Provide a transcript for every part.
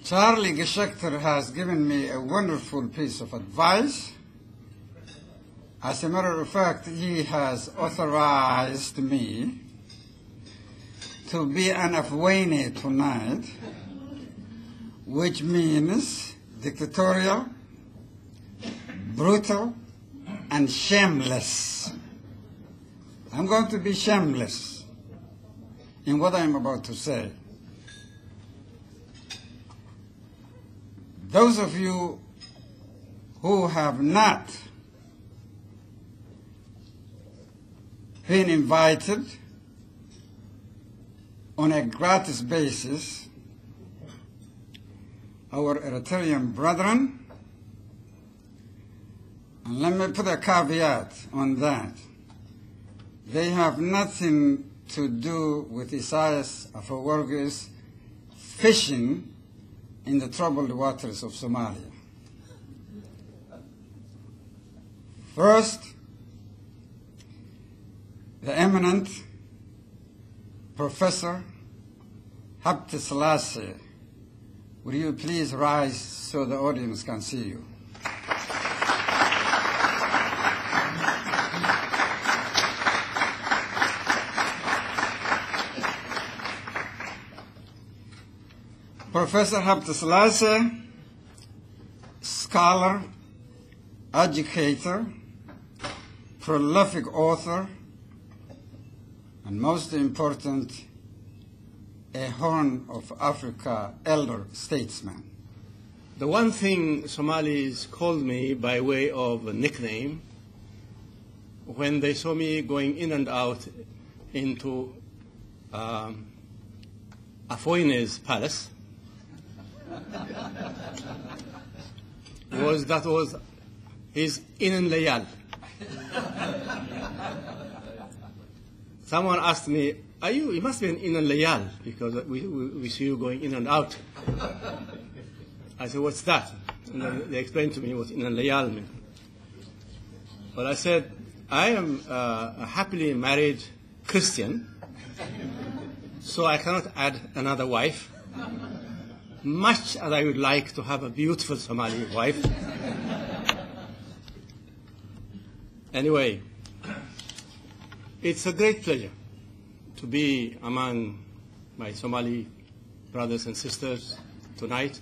Charlie Geshechter has given me a wonderful piece of advice. As a matter of fact, he has authorized me to be an Afghani tonight, which means dictatorial, brutal, and shameless. I'm going to be shameless in what I'm about to say. Those of you who have not been invited on a gratis basis, our Eritrean brethren, and let me put a caveat on that, they have nothing to do with Isaias Afewerki's fishing in the troubled waters of Somalia. First, the eminent Professor Haile Selassie, would you please rise so the audience can see you? Professor Haile Selassie, scholar, educator, prolific author, and most important, a Horn of Africa elder statesman. The one thing Somalis called me by way of a nickname when they saw me going in and out into Afewerki's palace was his Inan Layal. Someone asked me, you must be an Inan Layal, because we see you going in and out. I said, what's that? And then they explained to me what Inan Layal meant. But I said, I am a happily married Christian, so I cannot add another wife, much as I would like to have a beautiful Somali wife. Anyway, it's a great pleasure to be among my Somali brothers and sisters tonight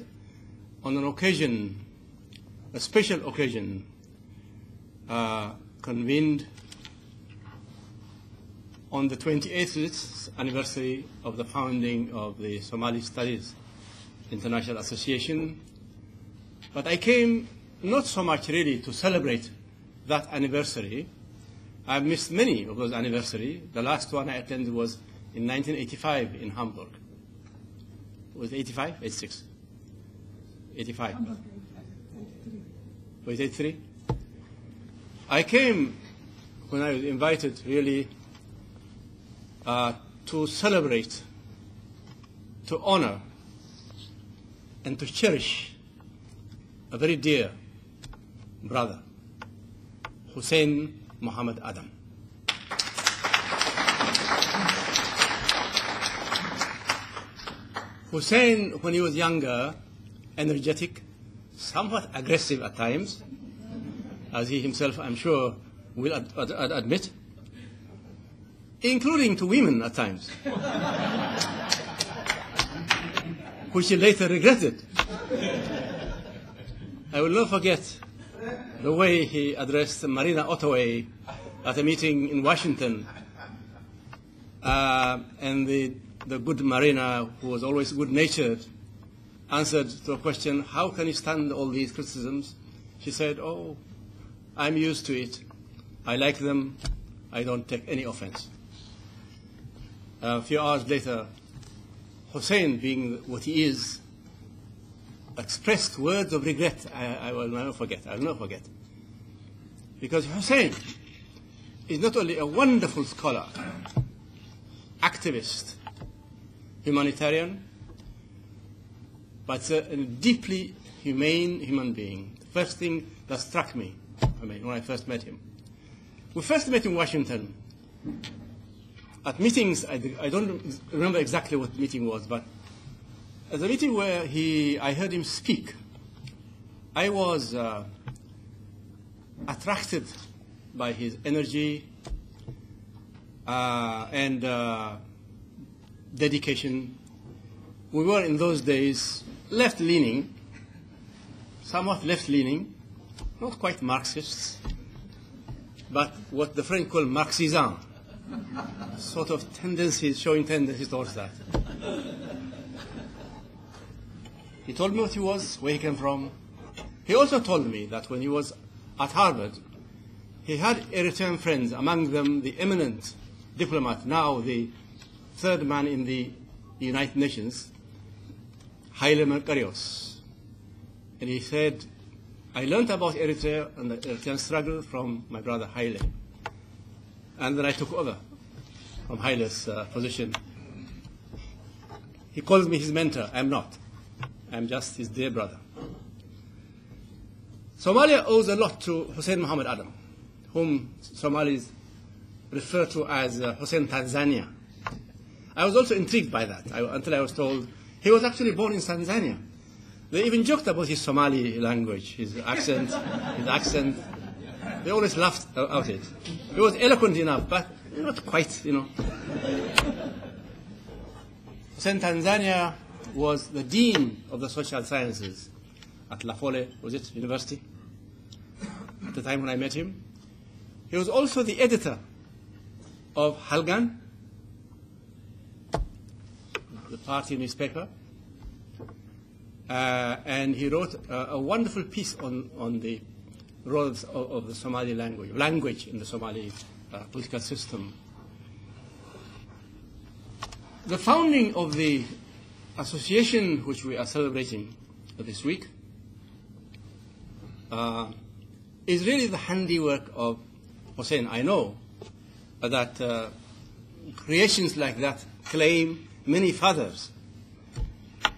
on an occasion, a special occasion, convened on the 28th anniversary of the founding of the Somali Studies International Association. But I came not so much really to celebrate that anniversary. I've missed many of those anniversaries. The last one I attended was in 1985 in Hamburg. Was it 85? 86? 85. Was it 83? I came when I was invited really to celebrate, to honor, and to cherish a very dear brother, Hussein Muhammad Adam. Hussein, when he was younger, energetic, somewhat aggressive at times, as he himself, I'm sure, will admit, including to women at times, which he later regretted. I will not forget the way he addressed Marina Ottaway at a meeting in Washington, and the good Marina, who was always good-natured, answered to a question, how can you stand all these criticisms? She said, oh, I'm used to it. I like them. I don't take any offense. A few hours later, Hussein, being what he is, expressed words of regret. I will never forget. I will never forget. Because Hussein is not only a wonderful scholar, activist, humanitarian, but a deeply humane human being. The first thing that struck me, when I first met him. We first met in Washington. At meetings, I don't remember exactly what the meeting was, but at the meeting where I heard him speak, I was attracted by his energy and dedication. We were in those days left-leaning, somewhat left-leaning, not quite Marxists, but what the French call Marxism, sort of tendencies, showing tendencies towards that. He told me what he was, where he came from. He also told me that when he was at Harvard, he had Eritrean friends, among them the eminent diplomat, now the third man in the United Nations, Haile Mercurius. And he said, I learned about Eritrea and the Eritrean struggle from my brother Haile. And then I took over from Haile's position. He calls me his mentor. I'm not. I'm just his dear brother. Somalia owes a lot to Hussein Muhammad Adam, whom Somalis refer to as Hussein Tanzania. I was also intrigued by that until I was told he was actually born in Tanzania. They even joked about his Somali language, his accent. They always laughed at it. He was eloquent enough, but not quite, Hussein Tanzania was the dean of the social sciences at Lafole, University, at the time when I met him. He was also the editor of Halgan, the party newspaper, and he wrote a wonderful piece on the roles of the Somali language in the Somali political system. The founding of the association which we are celebrating this week is really the handiwork of Hussein. I know that creations like that claim many fathers.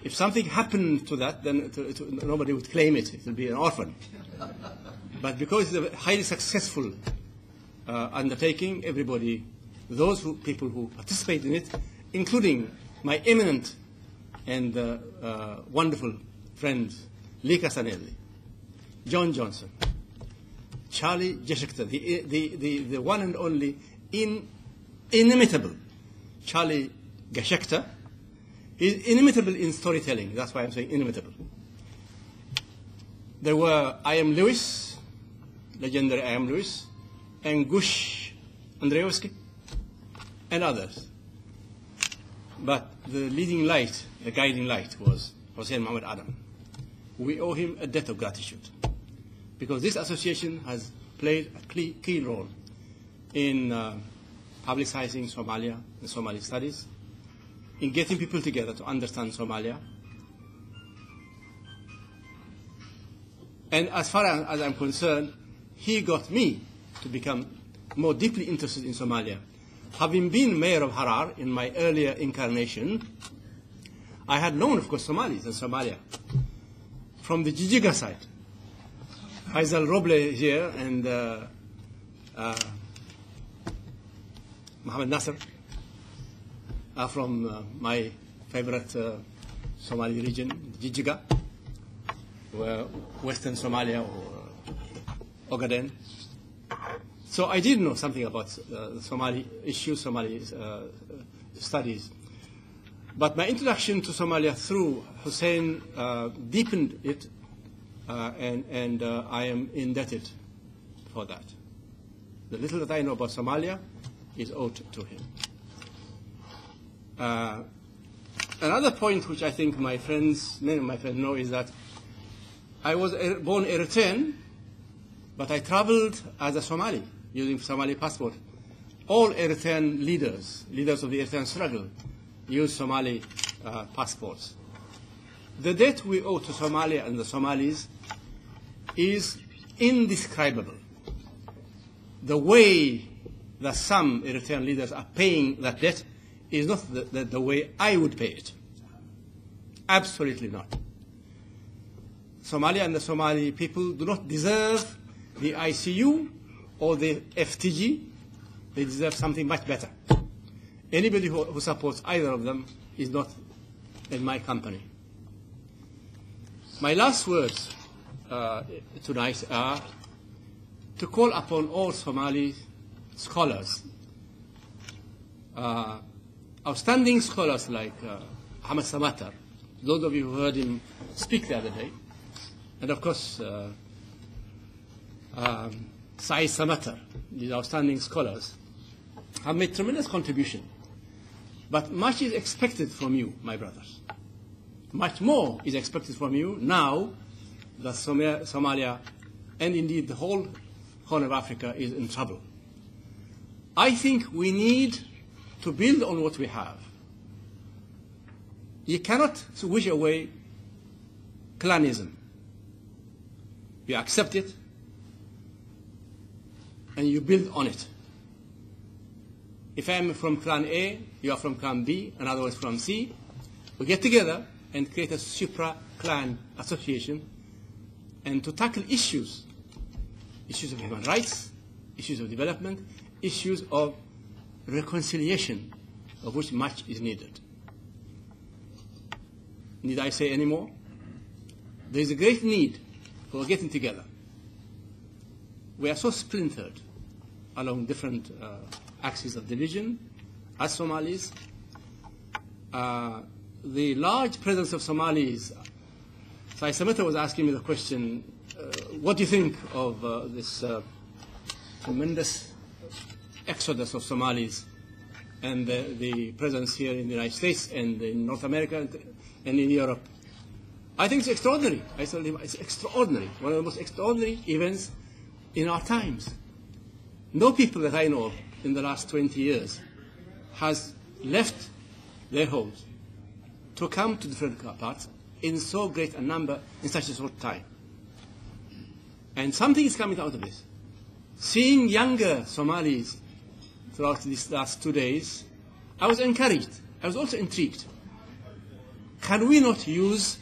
If something happened to that, then nobody would claim it. It would be an orphan. But because it's a highly successful undertaking, everybody, people who participate in it, including my eminent and wonderful friends, Lee Casanelli, John Johnson, Charlie Geshekta, the one and only inimitable Charlie Geshekta. He's inimitable in storytelling. That's why I'm saying inimitable. There were I.M. Lewis, legendary I.M. Lewis, and Gush Andreevsky, and others. But the leading light, the guiding light, was Hussein Muhammad Adam. We owe him a debt of gratitude, because this association has played a key role in publicizing Somalia and Somali studies, in getting people together to understand Somalia. And as far as I'm concerned, he got me to become more deeply interested in Somalia. Having been mayor of Harar in my earlier incarnation, I had known, of course, Somalis and Somalia from the Jijiga side. Faisal Roble here and Mohammed Nasser are from my favorite Somali region, Jijiga, Western Somalia or Ogaden. So I did know something about the Somali issues, Somali studies. But my introduction to Somalia through Hussein deepened it, and I am indebted for that. The little that I know about Somalia is owed to him. Another point which I think many of my friends know is that I was born Eritrean, but I traveled as a Somali, using Somali passport. All Eritrean leaders of the Eritrean struggle, use Somali passports. The debt we owe to Somalia and the Somalis is indescribable. The way that some Eritrean leaders are paying that debt is not the way I would pay it. Absolutely not. Somalia and the Somali people do not deserve the ICU or the FTG. They deserve something much better. Anybody who supports either of them is not in my company. My last words tonight are to call upon all Somali scholars, outstanding scholars like Ahmed Samatar, those of you who heard him speak the other day, and of course Saeed Samatar, these outstanding scholars, have made tremendous contribution. But much is expected from you, my brothers. Much more is expected from you now that Somalia, and indeed the whole Horn of Africa, is in trouble. I think we need to build on what we have. You cannot wish away clanism. You accept it, and you build on it. If I'm from clan A, you are from clan B, another one is from C, we get together and create a supra-clan association and to tackle issues of human rights, issues of development, issues of reconciliation, of which much is needed. Need I say any more? There is a great need for getting together. We are so splintered along different axes of division as Somalis. The large presence of Somalis, Samatar was asking me the question, what do you think of this tremendous exodus of Somalis and the presence here in the United States and in North America and in Europe? I think it's extraordinary. I told him it's extraordinary, one of the most extraordinary events in our times. No people that I know of in the last 20 years has left their homes to come to different parts in so great a number in such a short time. And something is coming out of this. Seeing younger Somalis throughout these last 2 days, I was encouraged. I was also intrigued. Can we not use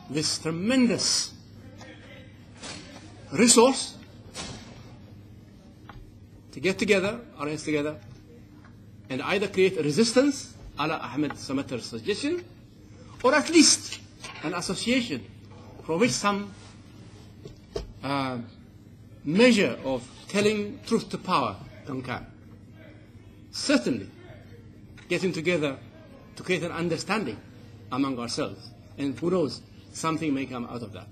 this tremendous resource to get together, our hands together, and either create a resistance, a la Ahmed Samatar's suggestion, or at least an association from which some measure of telling truth to power can come. Certainly, getting together to create an understanding among ourselves, and who knows, something may come out of that.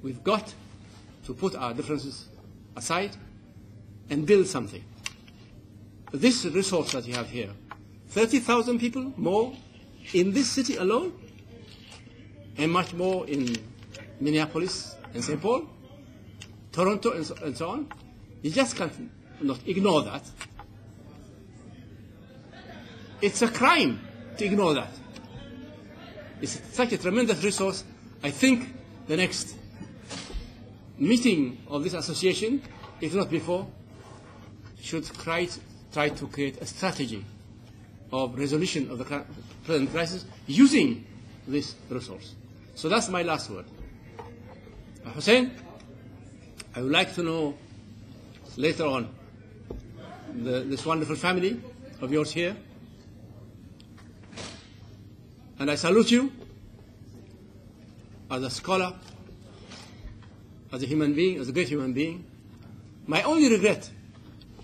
We've got to put our differences aside and build something. This resource that you have here, 30,000 people more in this city alone, and much more in Minneapolis and St. Paul, Toronto, and so on. You just can't not ignore that. It's a crime to ignore that. It's such a tremendous resource. I think the next meeting of this association, if not before, should try to create a strategy of resolution of the present crisis using this resource. So that's my last word. Hussein, I would like to know later on this wonderful family of yours here. And I salute you as a scholar, as a human being, as a great human being. My only regret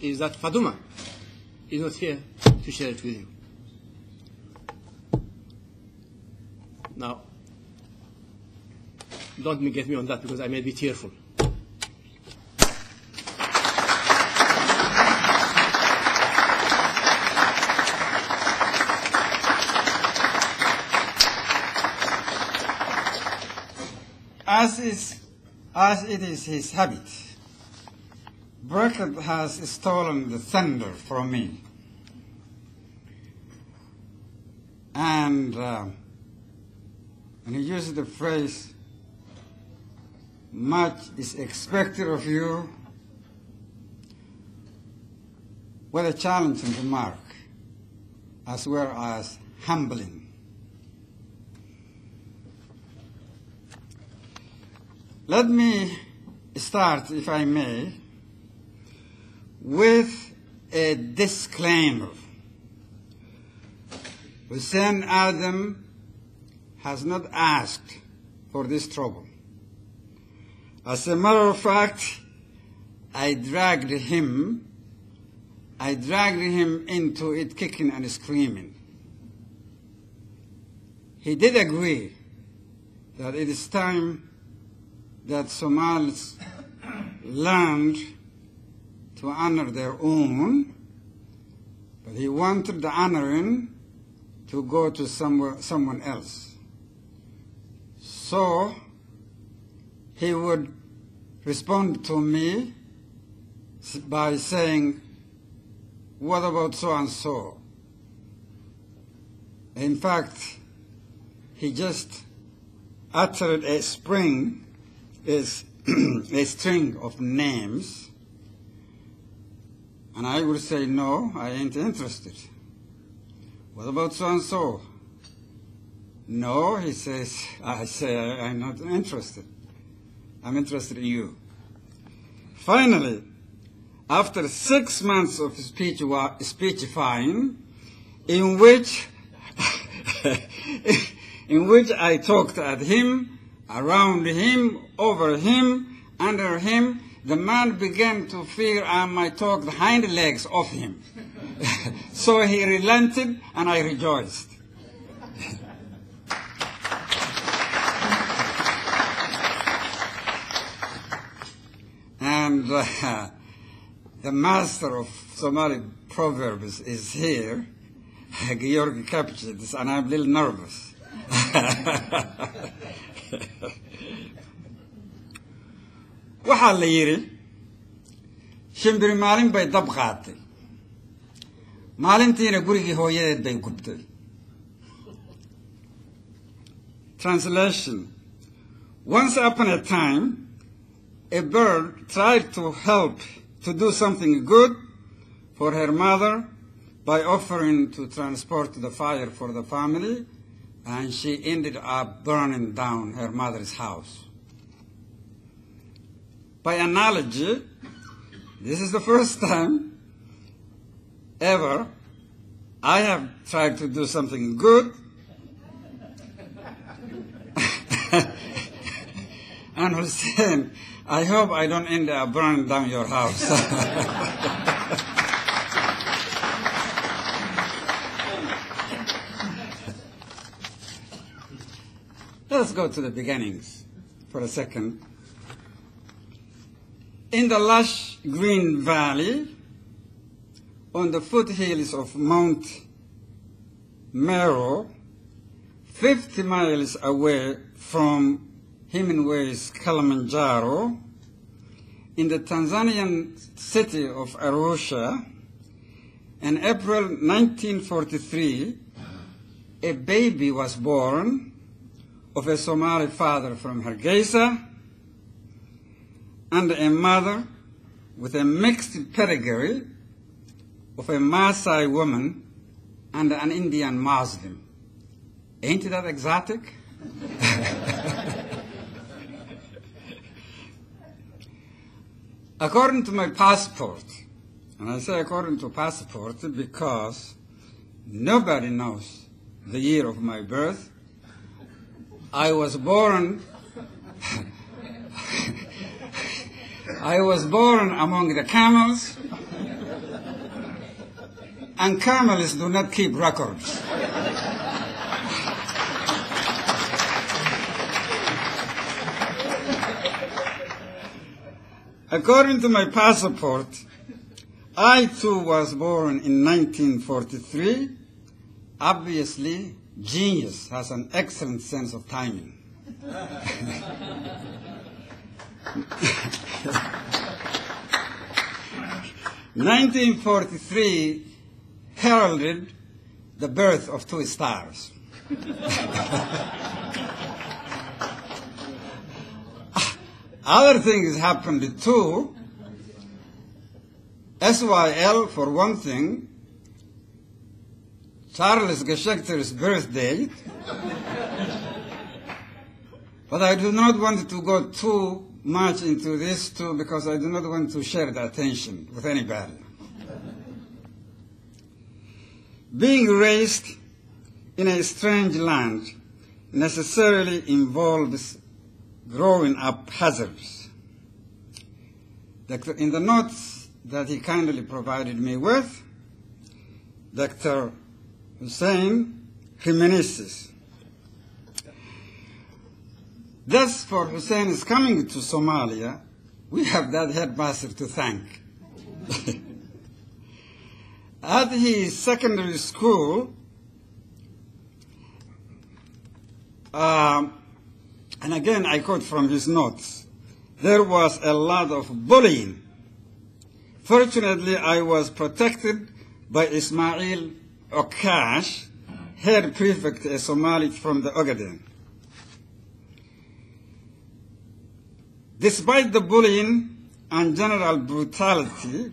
is that Faduma is not here to share it with you. Now, don't get me on that because I may be tearful. As it is his habit, Brackett has stolen the thunder from me. And he uses the phrase, much is expected of you, with a challenging remark, as well as humbling. Let me start, if I may, with a disclaimer. Hussein Adam has not asked for this trouble. As a matter of fact, I dragged him into it kicking and screaming. He did agree that it is time that Somalis learned to honor their own, but he wanted the honoring to go to someone else. So he would respond to me by saying, "What about so-and-so?" In fact, he just uttered a string of names, and I would say, "No, I ain't interested." "What about so-and-so?" "No," he says. I say, "I'm not interested. I'm interested in you." Finally, after 6 months of speechifying, in which I talked at him, around him, over him, under him, the man began to fear I might talk the hind legs off him. So he relented, and I rejoiced. And the master of Somali proverbs is here, Georgi Kapchidis, and I'm a little nervous. Waxaa la yidhi shimbiri maalin bay dab qaatay, maalintiina gurigii hooyadeed bay gubtay. Translation: once upon a time, a bird tried to help to do something good for her mother by offering to transport the fire for the family, and she ended up burning down her mother's house. By analogy, this is the first time ever I have tried to do something good and Hussein, I hope I don't end up burning down your house. Let's go to the beginnings for a second. In the lush green valley, on the foothills of Mount Meru, 50 miles away from Hemingway's Kilimanjaro, in the Tanzanian city of Arusha, in April 1943, a baby was born of a Somali father from Hargeisa and a mother with a mixed pedigree of a Maasai woman and an Indian Muslim. Ain't that exotic? According to my passport, and I say according to passport because nobody knows the year of my birth, I was born among the camels, and camels do not keep records. According to my passport, I too was born in 1943. Obviously, genius has an excellent sense of timing. 1943 heralded the birth of two stars. Other things happened too. SYL, for one thing, Charles Geschechter's birthday, but I do not want to go too much into this too because I do not want to share the attention with anybody. Being raised in a strange land necessarily involves growing up hazards. In the notes that he kindly provided me with, Dr. Hussein reminisces. Thus, for Hussein's coming to Somalia, we have that headmaster to thank. At his secondary school, and again I quote from his notes, there was a lot of bullying. Fortunately, I was protected by Ismail Okash, head prefect, a Somali from the Ogaden. Despite the bullying and general brutality,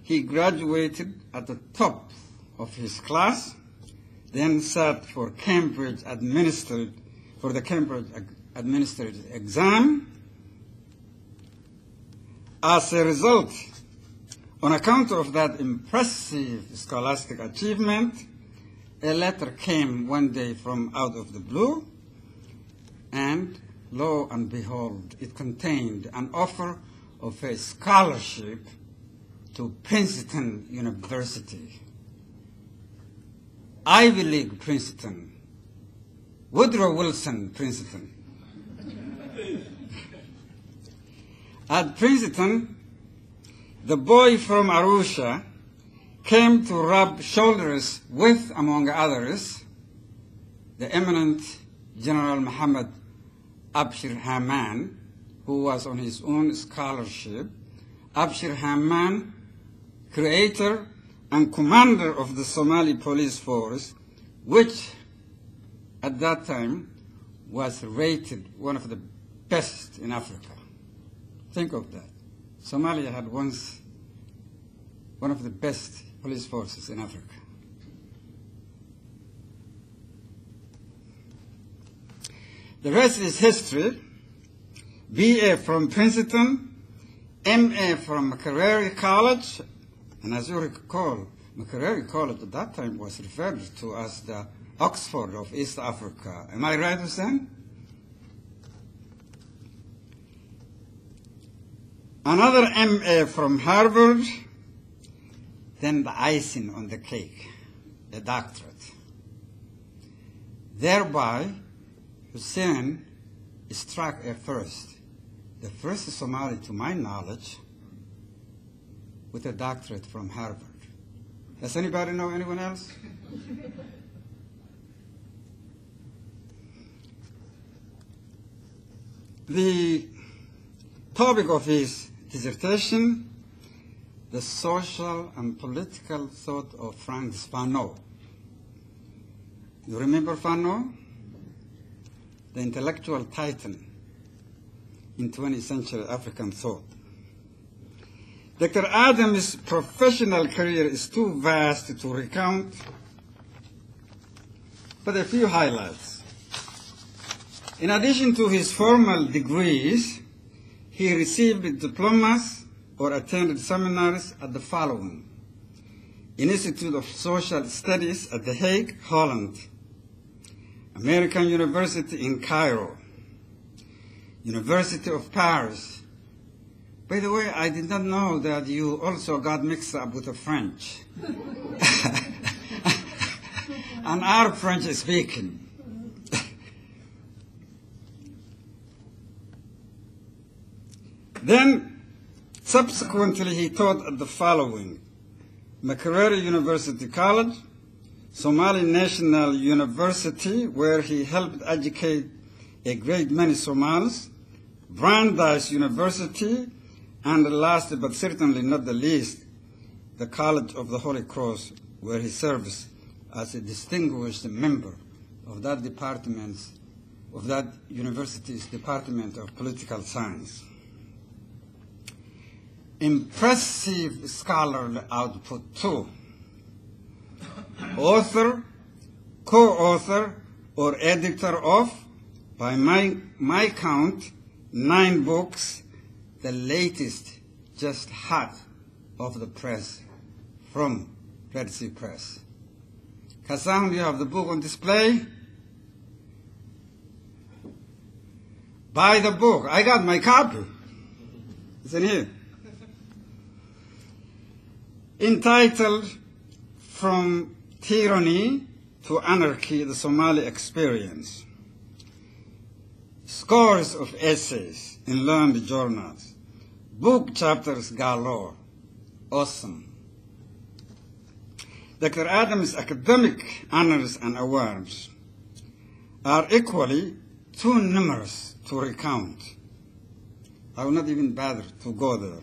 he graduated at the top of his class, then sat for the Cambridge administered exam. As a result, on account of that impressive scholastic achievement, a letter came one day from out of the blue, and lo and behold, it contained an offer of a scholarship to Princeton University. Ivy League Princeton. Woodrow Wilson Princeton. At Princeton, the boy from Arusha came to rub shoulders with, among others, the eminent General Muhammad Abshir Haman, who was on his own scholarship. Abshir Haman, creator and commander of the Somali police force, which at that time was rated one of the best in Africa. Think of that. Somalia had once one of the best police forces in Africa. The rest is history. BA from Princeton, MA from Makerere College, and as you recall, Makerere College at that time was referred to as the Oxford of East Africa. Am I right, Hussein? Another MA from Harvard, then the icing on the cake, a doctorate. Thereby, Hussein struck a first, the first Somali, to my knowledge, with a doctorate from Harvard. Does anybody know anyone else? The topic of his dissertation, the social and political thought of Frantz Fanon. You remember Fanon? The intellectual titan in 20th century African thought. Dr. Adams' professional career is too vast to recount, but a few highlights. In addition to his formal degrees, he received diplomas or attended seminars at the following: Institute of Social Studies at The Hague, Holland, American University in Cairo, University of Paris. By the way, I did not know that you also got mixed up with the French. And are French speaking. Then, subsequently, he taught at the following: Makerere University College, Somali National University, where he helped educate a great many Somalis, Brandeis University, and last but certainly not the least, the College of the Holy Cross, where he serves as a distinguished member of that university's Department of Political Science. Impressive scholarly output too. Author, co-author, or editor of, by my count, 9 books, the latest just hot off the press from Red Sea Press. Kassam, you have the book on display. Buy the book. I got my copy. It's in here. Entitled From Tyranny to Anarchy, the Somali Experience. Scores of essays in learned journals. Book chapters galore. Awesome. Dr. Adams' academic honors and awards are equally too numerous to recount. I will not even bother to go there.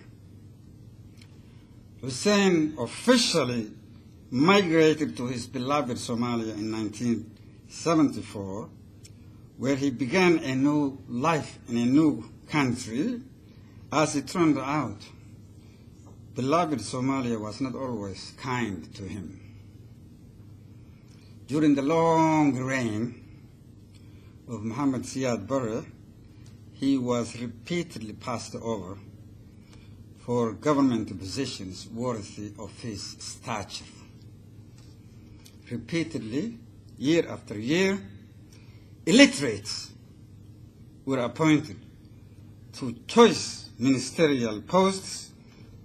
Hussein officially migrated to his beloved Somalia in 1974, where he began a new life in a new country. As it turned out, beloved Somalia was not always kind to him. During the long reign of Muhammad Siad Barre, he was repeatedly passed over for government positions worthy of his stature. Repeatedly, year after year, illiterates were appointed to choice ministerial posts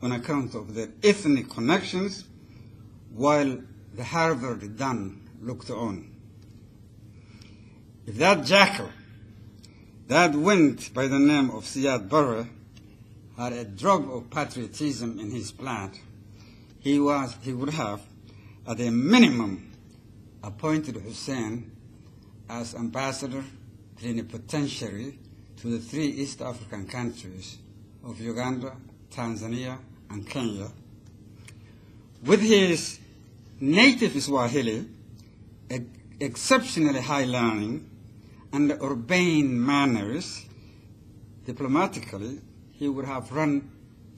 on account of their ethnic connections, while the Harvard done looked on. If that jackal that went by the name of Siad Barre had a drop of patriotism in his blood, he would have, at a minimum, appointed Hussein as ambassador plenipotentiary to the 3 East African countries of Uganda, Tanzania, and Kenya. With his native Swahili, exceptionally high learning, and urbane manners, diplomatically, he would have run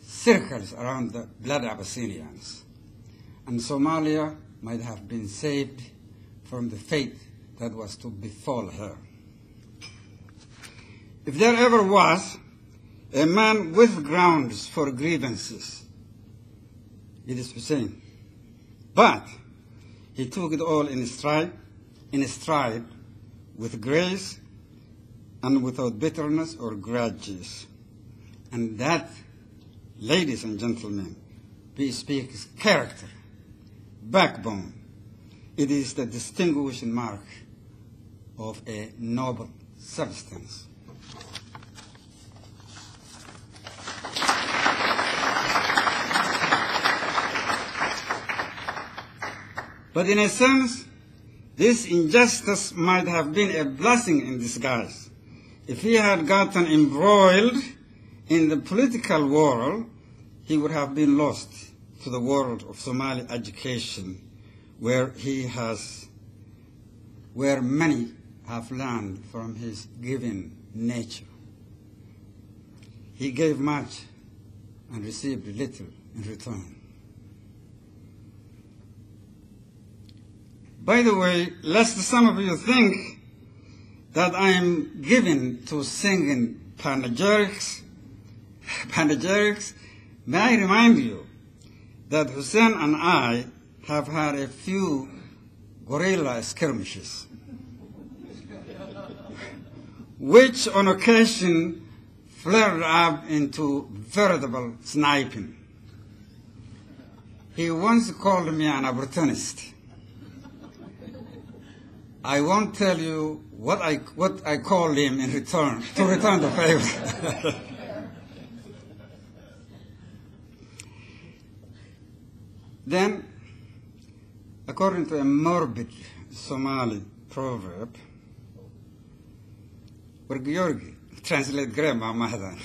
circles around the blood Abyssinians, and Somalia might have been saved from the fate that was to befall her. If there ever was a man with grounds for grievances, it is Hussein. But he took it all in stride, with grace and without bitterness or grudges. And that, ladies and gentlemen, bespeaks character, backbone. It is the distinguishing mark of a noble substance. But in a sense, this injustice might have been a blessing in disguise. If he had gotten embroiled in the political world, he would have been lost to the world of Somali education, where many have learned from his giving nature. He gave much and received little in return. By the way, lest some of you think that I am given to singing panegyrics, may I remind you that Hussein and I have had a few guerrilla skirmishes, which on occasion flared up into veritable sniping. He once called me an opportunist. I won't tell you what I called him in return, to return the favor. Then, according to a morbid Somali proverb, translate grammar mahdan.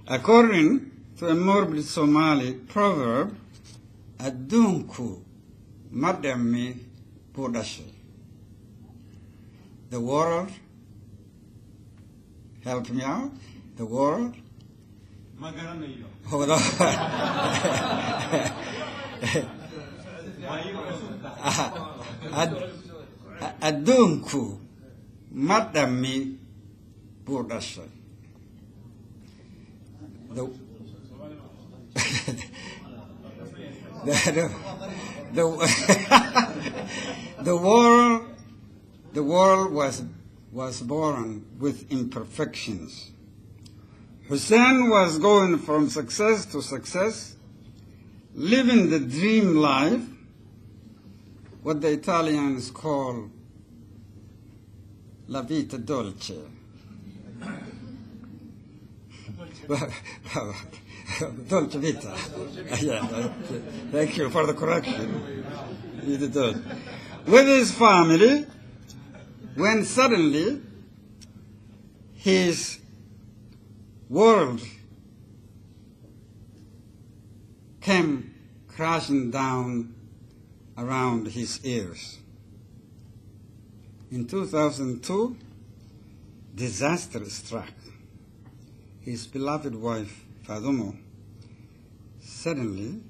According to a morbid Somali proverb, adunku madami budashe. The world, help me out, the world. Hold on. Adunku madami budashe. The world was was born with imperfections. Hussein was going from success to success, living the dream life, what the Italians call la vita dolce. Dolce vita. Yeah, thank you for the correction. With his family, when suddenly his world came crashing down around his ears. In 2002, disaster struck. His beloved wife, Fadumo, suddenly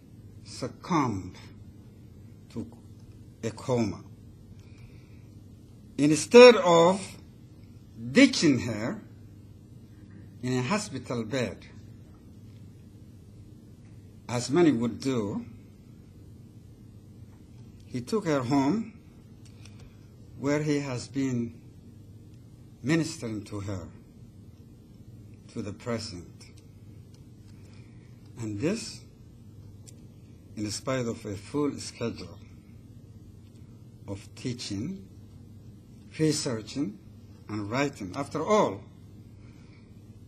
succumbed to a coma. Instead of ditching her in a hospital bed, as many would do, he took her home where he has been ministering to her to the present. And this, in spite of a full schedule of teaching, researching, and writing. After all,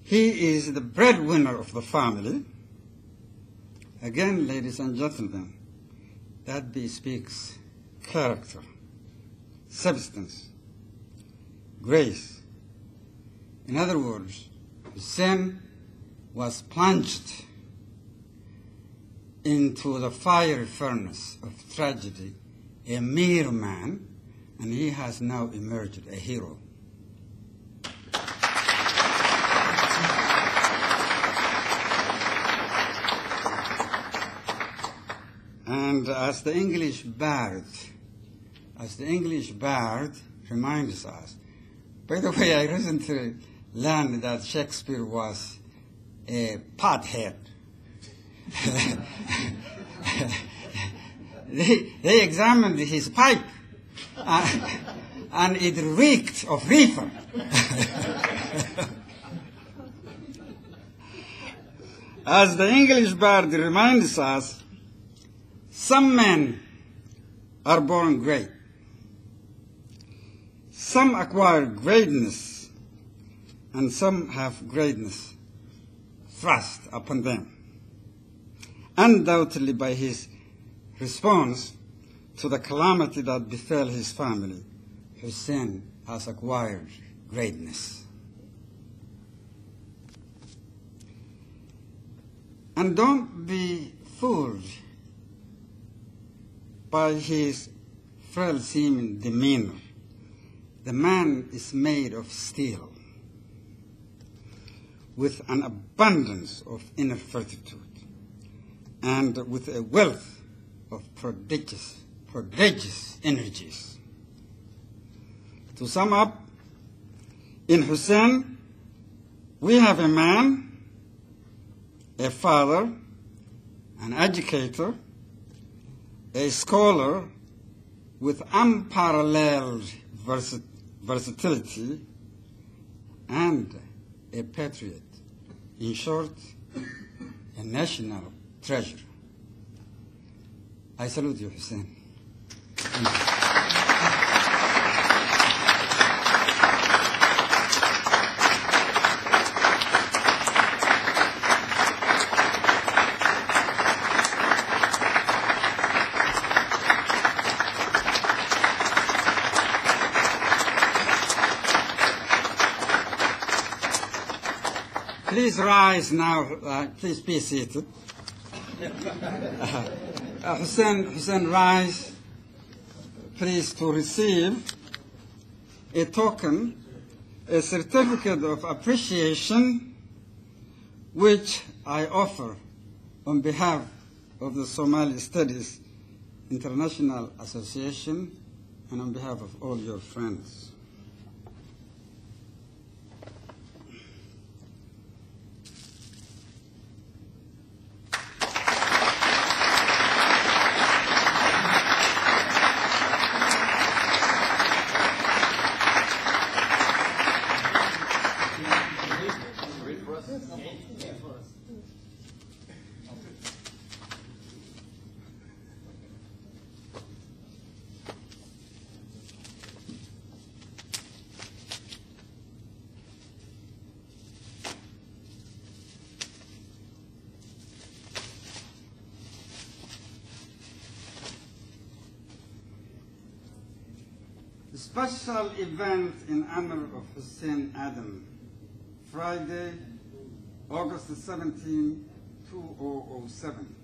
he is the breadwinner of the family. Again, ladies and gentlemen, that bespeaks character, substance, grace. In other words, Hussein was plunged into the fiery furnace of tragedy, a mere man, and he has now emerged a hero. And as the English bard reminds us, by the way, I recently learned that Shakespeare was a pothead. They examined his pipe, and it reeked of reefer. As the English bard reminds us, some men are born great. Some acquire greatness, and some have greatness thrust upon them. Undoubtedly, by his response to the calamity that befell his family, Hussein has acquired greatness. And don't be fooled by his frail-seeming demeanor. The man is made of steel, with an abundance of inner fortitude, and with a wealth of prodigious energies. To sum up, in Hussein, we have a man, a father, an educator, a scholar with unparalleled versatility, and a patriot. In short, a national treasure. I salute you, Hussein. Please rise now. Please be seated. Hussein, rise, please, to receive a token, a certificate of appreciation, which I offer on behalf of the Somali Studies International Association and on behalf of all your friends. special event in honor of Hussein Adam, Friday, August 17, 2007.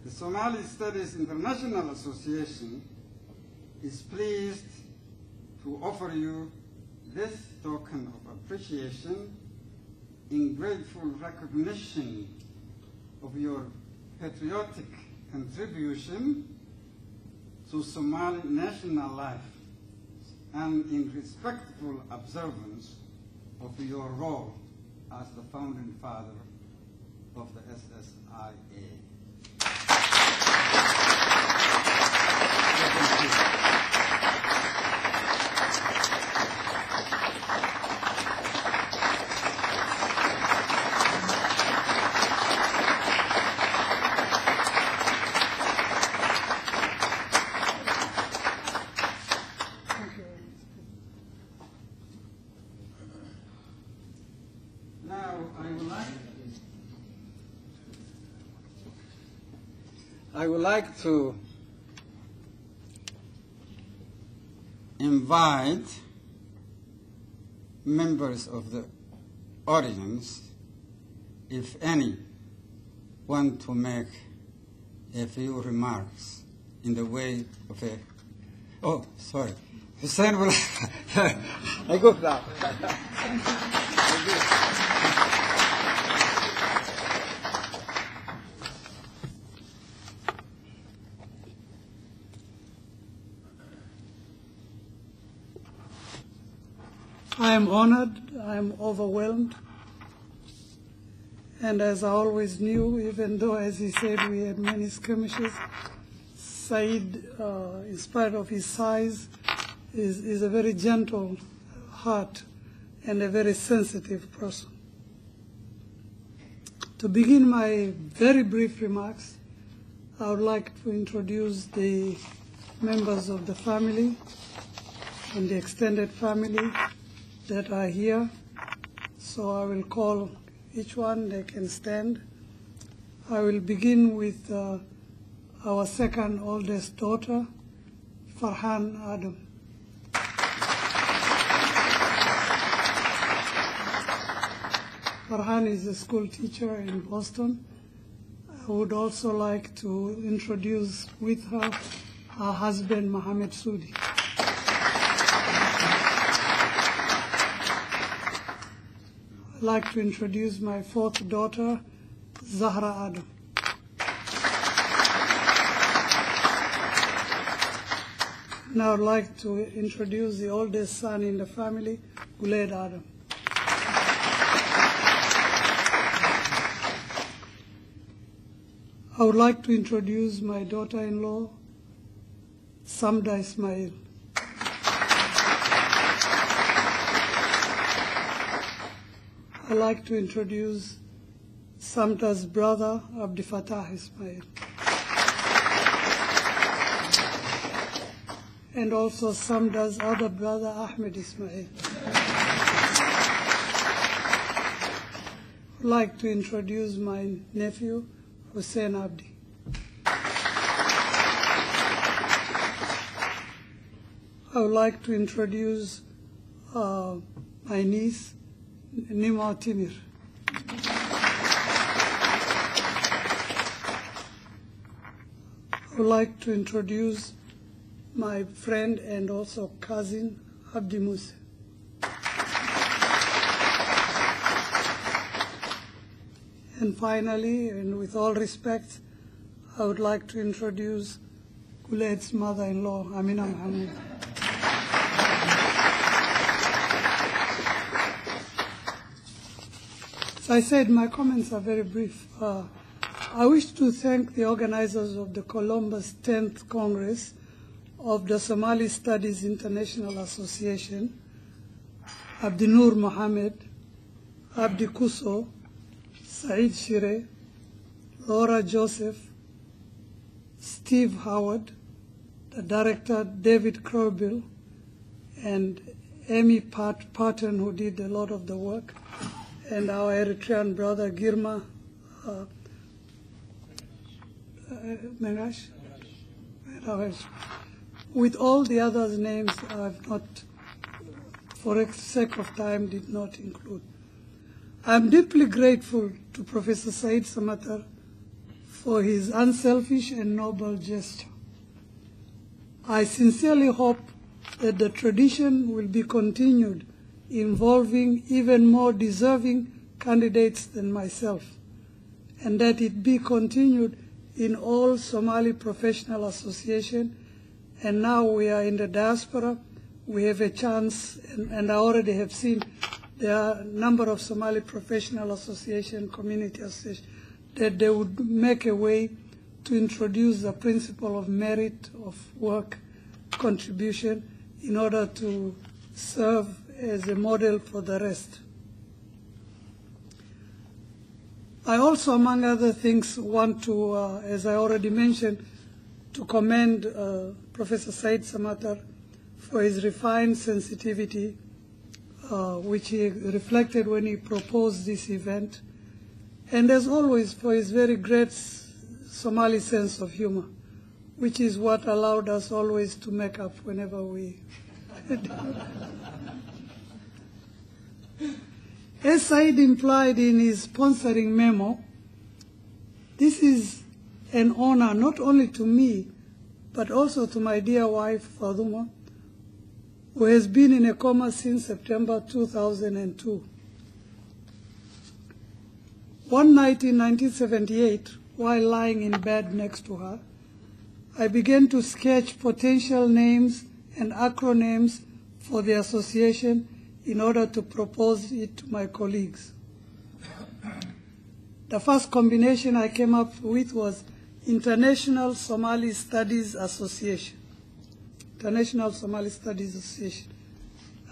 The Somali Studies International Association is pleased to offer you this token of appreciation in grateful recognition of your patriotic contribution to Somali national life and in respectful observance of your role as the founding father of the SSIA. I would like to invite members of the audience, if any, want to make a few remarks in the way of a... Oh, sorry. Hussein will... I go now. I am honored, I am overwhelmed, and as I always knew, even though, as he said, we had many skirmishes, Said, in spite of his size, is a very gentle heart and a very sensitive person. To begin my very brief remarks, I would like to introduce the members of the family and the extended family that are here. So I will call each one, they can stand. I will begin with our second oldest daughter, Farhan Adam. Farhan is a school teacher in Boston. I would also like to introduce with her husband, Mohammed Sudi. I'd like to introduce my fourth daughter, Zahra Adam. Now I'd like to introduce the oldest son in the family, Guled Adam. I would like to introduce my daughter-in-law, Samda Ismail. I'd like to introduce Samda's brother, Abdi Fatah Ismail. And also Samda's other brother, Ahmed Ismail. I'd like to introduce my nephew, Hussein Abdi. I would like to introduce my niece, Nima Timir. I would like to introduce my friend and also cousin, Abdi Musa. And finally, and with all respect, I would like to introduce Guled's mother-in-law, Amina Mohammed. As I said, my comments are very brief. I wish to thank the organizers of the Columbus 10th Congress of the Somali Studies International Association, Abdi Nur Mohammed, Abdi Kuso, Said Shire, Laura Joseph, Steve Howard, the director David Crowbill, and Amy Patton, who did a lot of the work, and our Eritrean brother Girma Mengash, with all the others' names I've not, for the sake of time, did not include. I'm deeply grateful to Professor Said Samatar for his unselfish and noble gesture. I sincerely hope that the tradition will be continued, involving even more deserving candidates than myself, and that it be continued in all Somali professional associations. And now we are in the diaspora, we have a chance, and I already have seen there are a number of Somali professional association, community associations, that they would make a way to introduce the principle of merit of work contribution in order to serve as a model for the rest. I also, among other things, want to, as I already mentioned, to commend Professor Said Samatar for his refined sensitivity, which he reflected when he proposed this event, and as always for his very great Somali sense of humor, which is what allowed us always to make up whenever we As Said implied in his sponsoring memo, this is an honor not only to me, but also to my dear wife, Faduma, who has been in a coma since September 2002. One night in 1978, while lying in bed next to her, I began to sketch potential names and acronyms for the association in order to propose it to my colleagues. The first combination I came up with was International Somali Studies Association. International Somali Studies Association.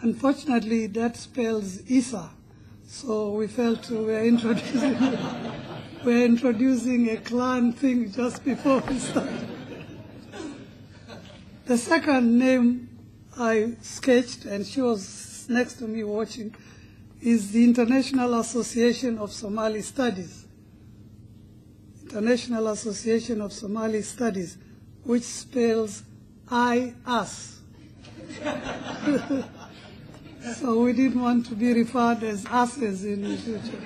Unfortunately, that spells ISA, so we felt we're introducing a clan thing just before we started. The second name I sketched, and she was next to me watching, is the International Association of Somali Studies. International Association of Somali Studies, which spells I-us. So we didn't want to be referred as us's in the future.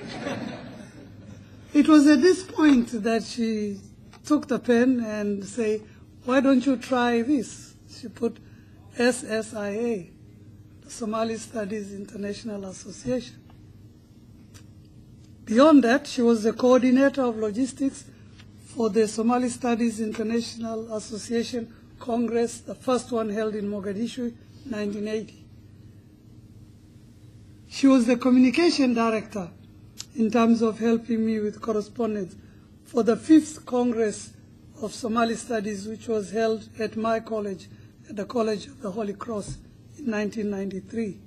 It was at this point that she took the pen and said, "Why don't you try this?" She put SSIA, the Somali Studies International Association. Beyond that, she was the coordinator of logistics for the Somali Studies International Association Congress, the first one held in Mogadishu, 1980. She was the communication director in terms of helping me with correspondence for the 5th Congress of Somali Studies, which was held at my college, at the College of the Holy Cross in 1993.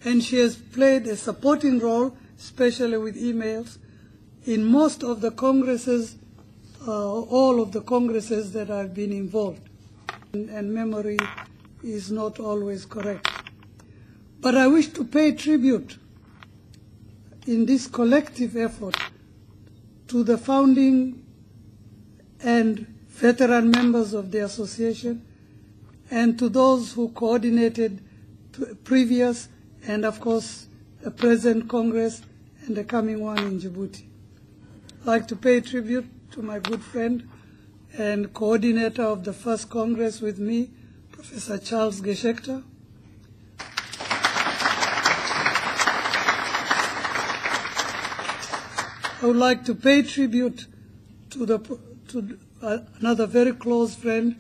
And she has played a supporting role, especially with emails, in most of the congresses, all of the congresses that I've been involved. And memory is not always correct. But I wish to pay tribute in this collective effort to the founding and veteran members of the association, and to those who coordinated previous and, of course, the present Congress and the coming one in Djibouti. I'd like to pay tribute to my good friend and coordinator of the first Congress with me, Professor Charles Geschekter. I would like to pay tribute to another very close friend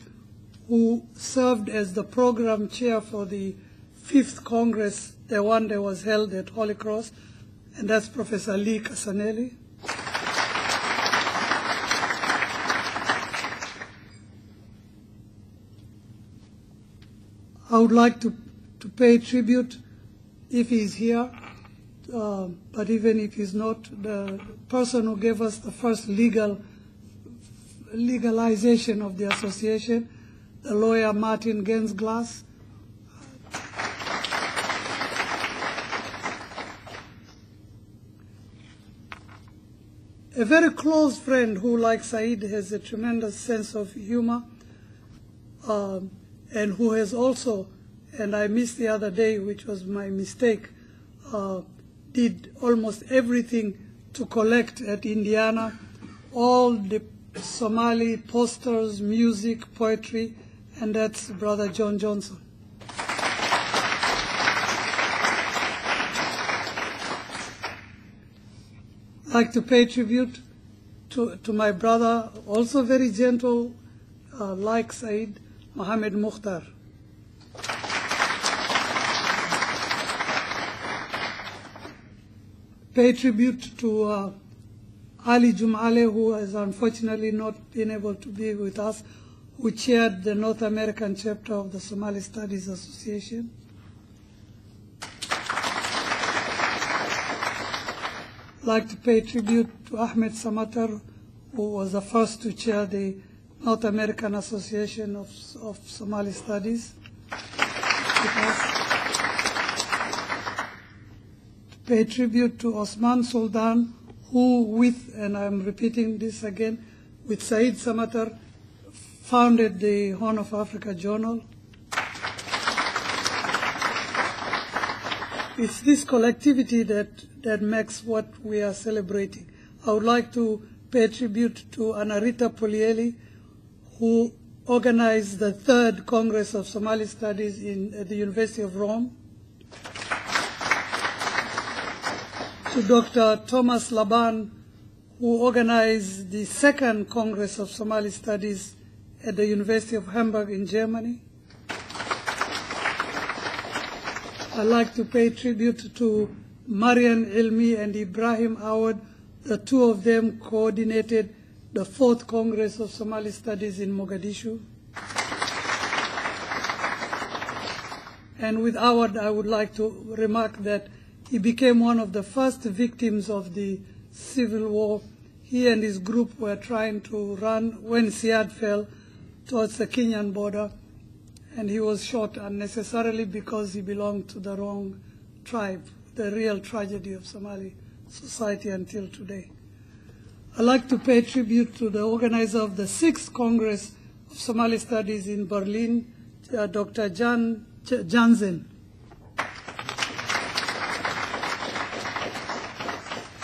who served as the program chair for the 5th Congress, the one that was held at Holy Cross, and that's Professor Lee Kasanelli. I would like to pay tribute, if he's here, but even if he's not, the person who gave us the first legalization of the association, the lawyer Martin Gensglass. A very close friend who, like Said, has a tremendous sense of humor, and who has also, and I missed the other day, which was my mistake, did almost everything to collect at Indiana all the Somali posters, music, poetry, and that's Brother John Johnson. I'd like to pay tribute to my brother, also very gentle, like Said, Mohammed Mukhtar. Pay tribute to Ali Jumale, who has unfortunately not been able to be with us, who chaired the North American chapter of the Somali Studies Association. I'd like to pay tribute to Ahmed Samatar, who was the first to chair the North American Association of Somali Studies. Pay tribute to Osman Sultan, who with, and I'm repeating this again, with Said Samatar, founded the Horn of Africa Journal. It's this collectivity that makes what we are celebrating. I would like to pay tribute to Anarita Polieli, who organized the 3rd Congress of Somali Studies at the University of Rome. To Dr. Thomas Laban, who organized the 2nd Congress of Somali Studies at the University of Hamburg in Germany. I'd like to pay tribute to Marian Ilmi and Ibrahim Awad. The two of them coordinated the 4th Congress of Somali Studies in Mogadishu. And with Awad, I would like to remark that he became one of the first victims of the civil war. He and his group were trying to run when Siad fell towards the Kenyan border, and he was shot unnecessarily because he belonged to the wrong tribe, the real tragedy of Somali society until today. I'd like to pay tribute to the organizer of the 6th Congress of Somali Studies in Berlin, Dr. Jansen.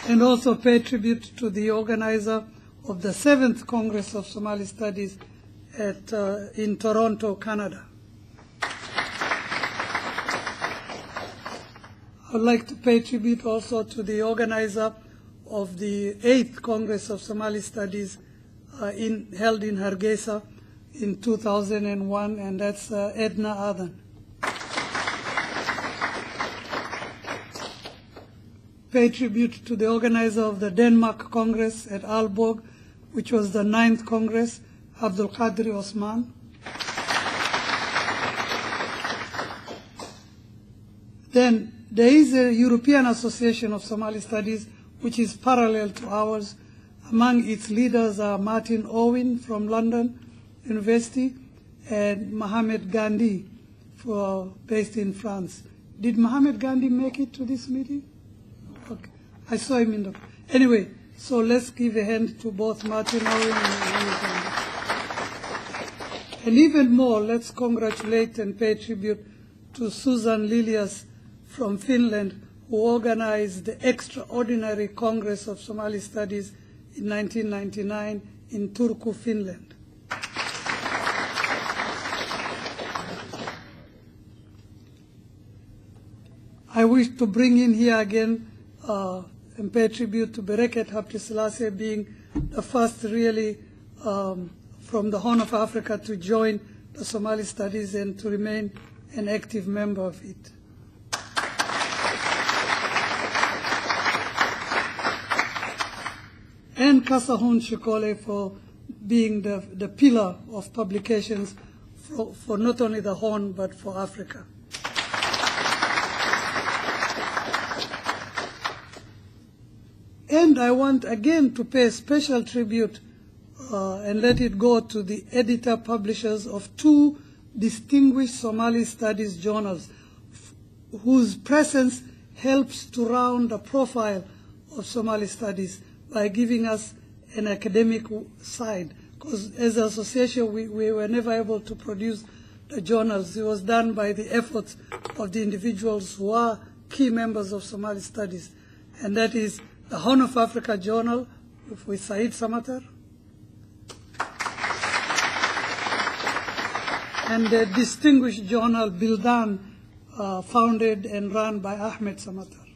And also pay tribute to the organizer of the 7th Congress of Somali Studies in Toronto, Canada. I'd like to pay tribute also to the organizer of the 8th Congress of Somali Studies held in Hargeisa in 2001, and that's Edna Adan. Pay tribute to the organizer of the Denmark Congress at Aalborg, which was the 9th Congress, Abdul Qadir Osman. Then there is a European Association of Somali Studies, which is parallel to ours. Among its leaders are Martin Owen from London University and Mohamed Gandhi, based in France. Did Mohamed Gandhi make it to this meeting? Okay. I saw him in the... Anyway, so let's give a hand to both Martin Owen and Mohamed Gandhi. And even more, let's congratulate and pay tribute to Susan Lilias from Finland, who organized the Extraordinary Congress of Somali Studies in 1999 in Turku, Finland. I wish to bring in here again and pay tribute to Bereket Haile Selassie, being the first really from the Horn of Africa to join the Somali Studies and to remain an active member of it. And Kasahun Shikole for being the pillar of publications for not only the Horn but for Africa. And I want again to pay special tribute and let it go to the editor-publishers of 2 distinguished Somali studies journals, whose presence helps to round the profile of Somali studies by giving us an academic side. because as an association we were never able to produce the journals. It was done by the efforts of the individuals who are key members of Somali Studies, and that is the Horn of Africa Journal with Said Samatar, and the distinguished journal Bildan, founded and run by Ahmed Samatar.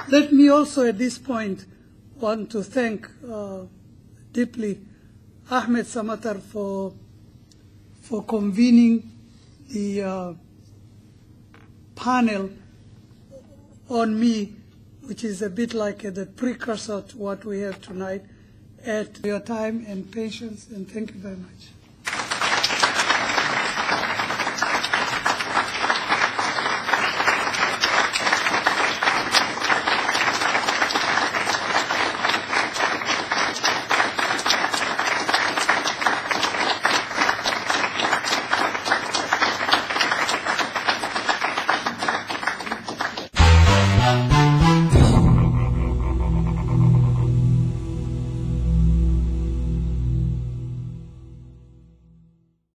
Let me also at this point want to thank deeply Ahmed Samatar for convening the panel on me, which is a bit like the precursor to what we have tonight, at your time and patience, and thank you very much.